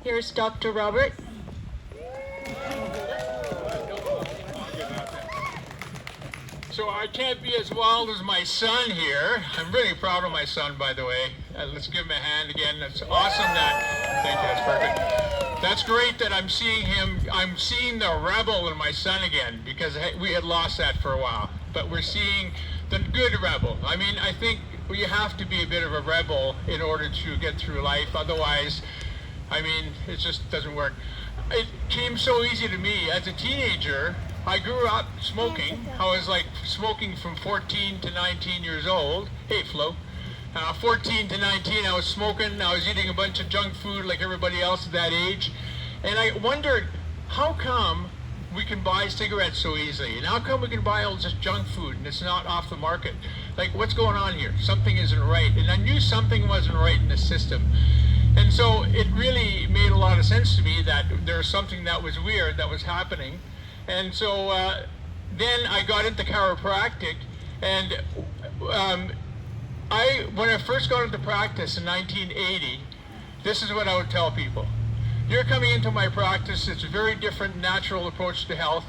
Here's Dr. Robert. So I can't be as wild as my son here. I'm really proud of my son, by the way. Let's give him a hand again. That's awesome that, thank you, that's perfect. That's great that I'm seeing him, I'm seeing the rebel in my son again, because we had lost that for a while. But we're seeing the good rebel. I mean, I think you have to be a bit of a rebel in order to get through life. Otherwise, I mean, it just doesn't work. It came so easy to me. As a teenager, I grew up smoking. I was like smoking from 14 to 19 years old. Hey, Flo. 14 to 19, I was smoking. I was eating a bunch of junk food like everybody else at that age. And I wondered, how come we can buy cigarettes so easily? And how come we can buy all this junk food and it's not off the market? Like, what's going on here? Something isn't right. And I knew something wasn't right in the system. And so it really made a lot of sense to me that there was something that was weird that was happening. And so then I got into chiropractic, and when I first got into practice in 1980, this is what I would tell people. You're coming into my practice, it's a very different natural approach to health.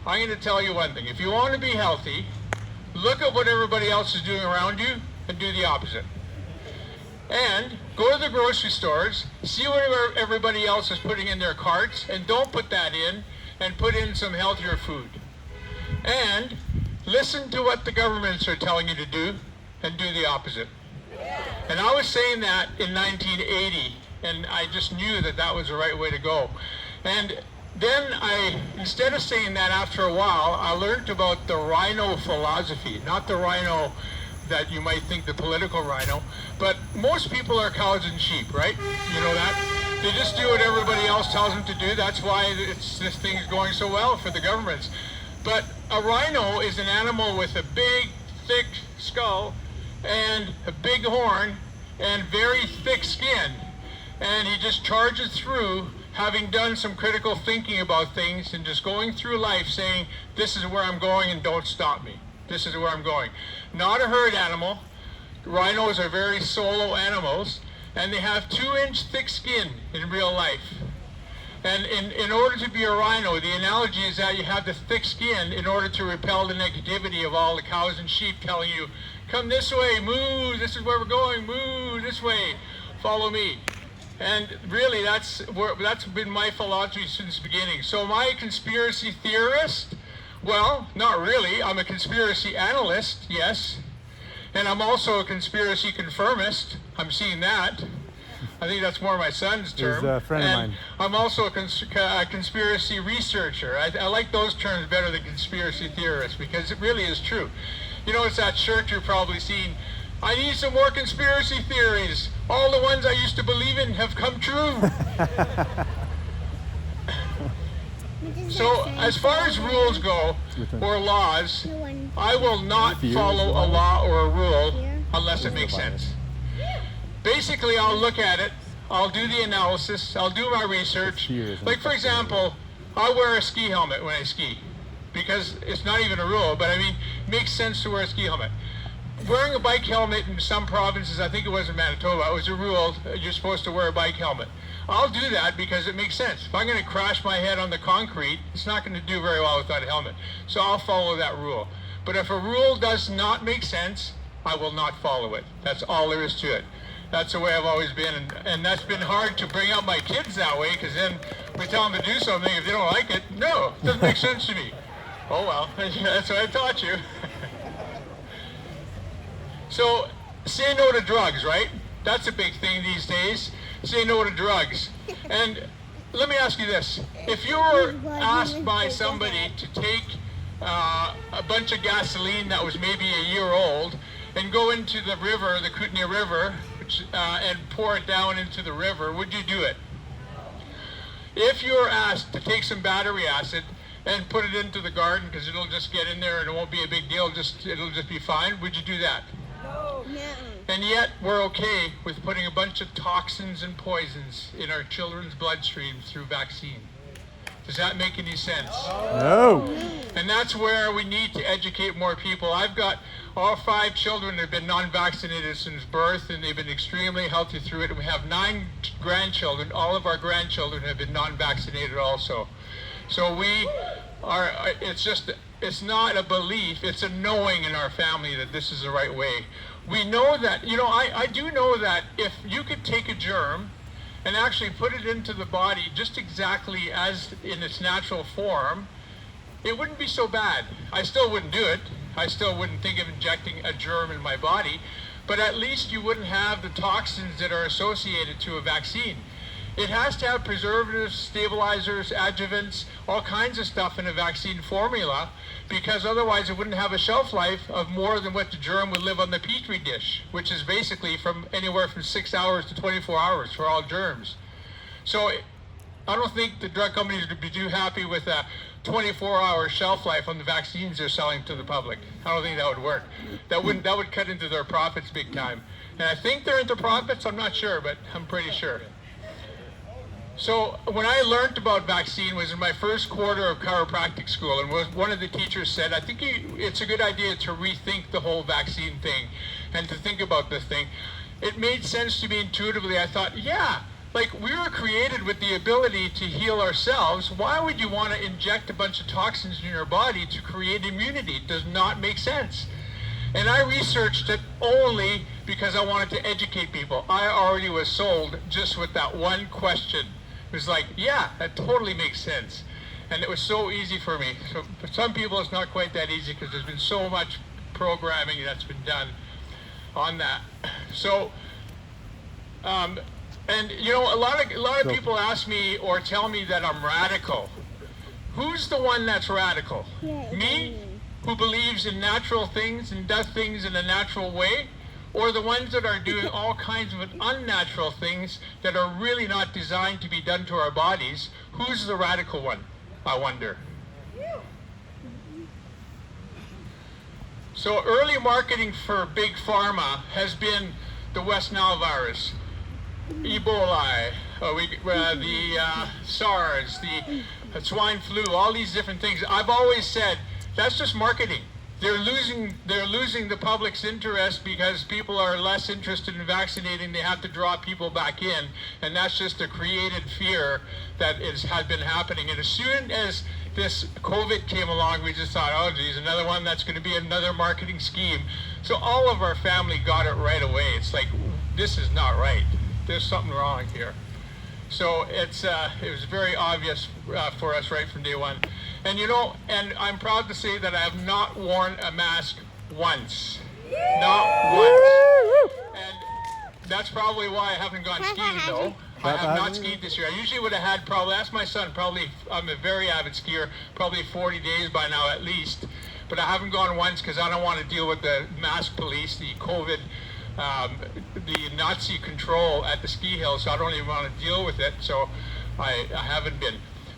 I'm going to tell you one thing. If you want to be healthy, look at what everybody else is doing around you and do the opposite. And go to the grocery stores, see what everybody else is putting in their carts, and don't put that in, and put in some healthier food. And listen to what the governments are telling you to do, and do the opposite. And I was saying that in 1980, and I just knew that that was the right way to go. And then instead of saying that, after a while, I learned about the rhino philosophy, not the rhino that you might think the political rhino, but most people are cows and sheep, right? You know that? They just do what everybody else tells them to do. That's why this thing is going so well for the governments. But a rhino is an animal with a big, thick skull and a big horn and very thick skin. And he just charges through, having done some critical thinking about things and just going through life saying, this is where I'm going and don't stop me. This is where I'm going. Not a herd animal. Rhinos are very solo animals, and they have 2-inch thick skin in real life. And in order to be a rhino, the analogy is that you have the thick skin in order to repel the negativity of all the cows and sheep telling you, come this way, moo, this is where we're going, moo, this way, follow me. And really, that's been my philosophy since the beginning. So am I a conspiracy theorist? Well, not really. I'm a conspiracy analyst, yes. And I'm also a conspiracy confirmist. I'm seeing that. I think that's more my son's term. He's a friend of mine. I'm also a conspiracy researcher. I like those terms better than conspiracy theorist, because it really is true. You know, it's that shirt you're probably seeing. I need some more conspiracy theories. All the ones I used to believe in have come true. So as far as rules go, or laws, I will not follow a law or a rule unless it makes sense. Basically, I'll look at it, I'll do the analysis, I'll do my research. Like, for example, I wear a ski helmet when I ski, because it's not even a rule, but I mean, it makes sense to wear a ski helmet. Wearing a bike helmet in some provinces, I think it was in Manitoba, it was a rule, you're supposed to wear a bike helmet. I'll do that because it makes sense. If I'm going to crash my head on the concrete, it's not going to do very well without a helmet. So I'll follow that rule. But if a rule does not make sense, I will not follow it. That's all there is to it. That's the way I've always been. And that's been hard to bring up my kids that way, because then we tell them to do something. If they don't like it, no, it doesn't make sense to me. Oh, well, that's what I taught you. So say no to drugs, right? That's a big thing these days. Say no to drugs. And let me ask you this. If you were asked by somebody to take a bunch of gasoline that was maybe a year old and go into the river, the Kootenay River, and pour it down into the river, would you do it? If you were asked to take some battery acid and put it into the garden because it'll just get in there and it won't be a big deal, it'll just be fine, would you do that? No. And yet we're okay with putting a bunch of toxins and poisons in our children's bloodstream through vaccine. Does that make any sense? No. And that's where we need to educate more people. I've got all 5 children that have been non-vaccinated since birth, and they've been extremely healthy through it. And we have 9 grandchildren. All of our grandchildren have been non-vaccinated also. So we are, it's not a belief, it's a knowing in our family that this is the right way. We know that, I do know that if you could take a germ and actually put it into the body just exactly as in its natural form, it wouldn't be so bad. I still wouldn't do it. I still wouldn't think of injecting a germ in my body, but at least you wouldn't have the toxins that are associated to a vaccine. It has to have preservatives, stabilizers, adjuvants, all kinds of stuff in a vaccine formula, because otherwise it wouldn't have a shelf life of more than what the germ would live on the Petri dish, which is basically from anywhere from 6 hours to 24 hours for all germs. So I don't think the drug companies would be too happy with a 24-hour shelf life on the vaccines they're selling to the public. I don't think that would work. That would cut into their profits big time. And I think they're into profits, I'm not sure, but I'm pretty sure. So when I learned about vaccine was in my first quarter of chiropractic school, and one of the teachers said, I think it's a good idea to rethink the whole vaccine thing and to think about this thing. It made sense to me intuitively. I thought, yeah, like we were created with the ability to heal ourselves. Why would you want to inject a bunch of toxins in your body to create immunity? It does not make sense. And I researched it only because I wanted to educate people. I already was sold just with that one question. It was like, yeah, that totally makes sense. And it was so easy for me. So for some people, it's not quite that easy because there's been so much programming that's been done on that. So, and a lot of people ask me or tell me that I'm radical. Who's the one that's radical? Me, who believes in natural things and does things in a natural way? Or the ones that are doing all kinds of unnatural things that are really not designed to be done to our bodies? Who's the radical one, I wonder? So early marketing for Big Pharma has been the West Nile virus, Ebola, the SARS, the swine flu, all these different things. I've always said that's just marketing. They're losing the public's interest because people are less interested in vaccinating. They have to draw people back in, and that's just a created fear that has been happening. And as soon as this COVID came along, we just thought, oh geez, another one, that's going to be another marketing scheme. So all of our family got it right away. It's like, this is not right. There's something wrong here. So it was very obvious for us right from day one. And and I'm proud to say that I have not worn a mask once. Not once. And that's probably why I haven't gone skiing though. I have not skied this year. I usually would have had ask my son, I'm a very avid skier, probably 40 days by now at least. But I haven't gone once because I don't want to deal with the mask police, the COVID, the Nazi control at the ski hill, so I don't even want to deal with it, so I haven't been.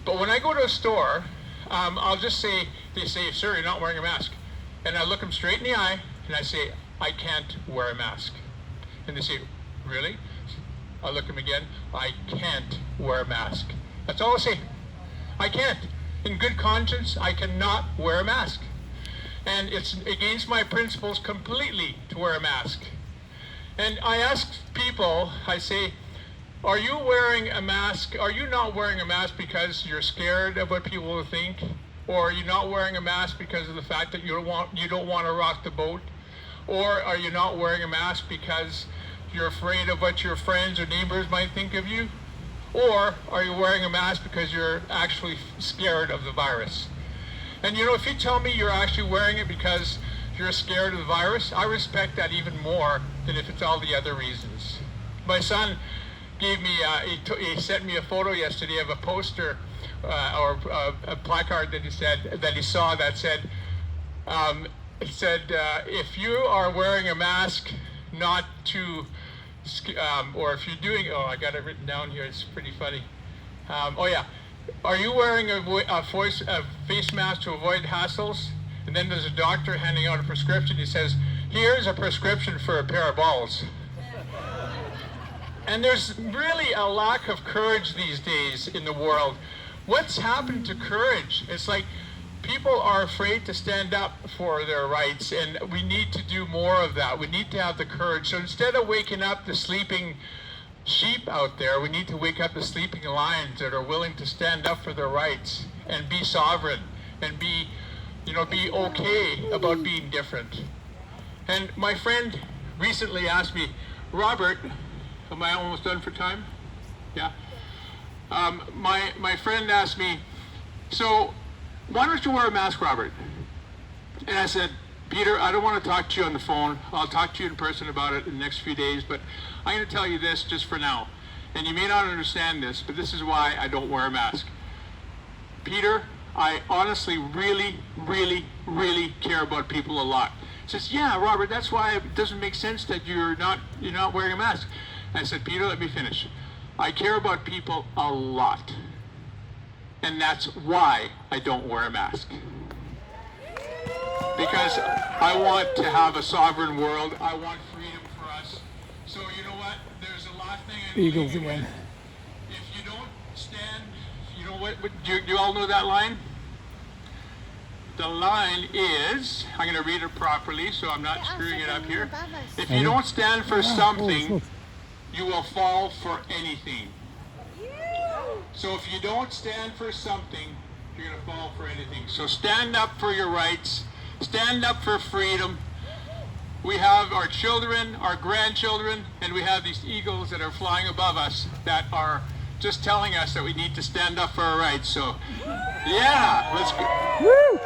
But when I go to a store, I'll just say, they say, sir, you're not wearing a mask. And I look them straight in the eye, and I say, I can't wear a mask. And they say, really? I look them again, I can't wear a mask. That's all I say. I can't. In good conscience, I cannot wear a mask. And it's against my principles completely to wear a mask. And I ask people, I say, are you wearing a mask? Are you not wearing a mask because you're scared of what people will think? Or are you not wearing a mask because of the fact that you don't want to rock the boat? Or are you not wearing a mask because you're afraid of what your friends or neighbors might think of you? Or are you wearing a mask because you're actually scared of the virus? And if you tell me you're actually wearing it because you're scared of the virus, I respect that even more than if it's all the other reasons. My son gave me, he sent me a photo yesterday of a poster or a placard that he saw that said, if you are wearing a mask not to, or if you're doing, I got it written down here, it's pretty funny. Are you wearing a face mask to avoid hassles? And then there's a doctor handing out a prescription. He says, here's a prescription for a pair of balls. And there's really a lack of courage these days in the world What's happened to courage? It's like people are afraid to stand up for their rights, and we need to do more of that. We need to have the courage. So instead of waking up the sleeping sheep out there, we need to wake up the sleeping lions that are willing to stand up for their rights and be sovereign and be okay about being different. And my friend recently asked me, Robert, am I almost done for time? Yeah. My friend asked me, so why don't you wear a mask, Robert? And I said, Peter, I don't want to talk to you on the phone. I'll talk to you in person about it in the next few days, but I'm going to tell you this just for now. And you may not understand this, but this is why I don't wear a mask. Peter, I honestly really, really, really care about people a lot. He says, yeah, Robert, that's why it doesn't make sense that you're not wearing a mask. I said, Peter, let me finish. I care about people a lot. And that's why I don't wear a mask. Because I want to have a sovereign world. I want freedom for us. So you know what? There's a last thing I Eagles leave you again. with. If you don't stand, you know what do you all know that line? The line is, I'm going to read it properly so I'm not screwing it up here. If you don't stand for something, you will fall for anything. So if you don't stand for something, you're going to fall for anything. So stand up for your rights. Stand up for freedom. We have our children, our grandchildren, and we have these eagles that are flying above us that are just telling us that we need to stand up for our rights. So, yeah, let's go. Woo!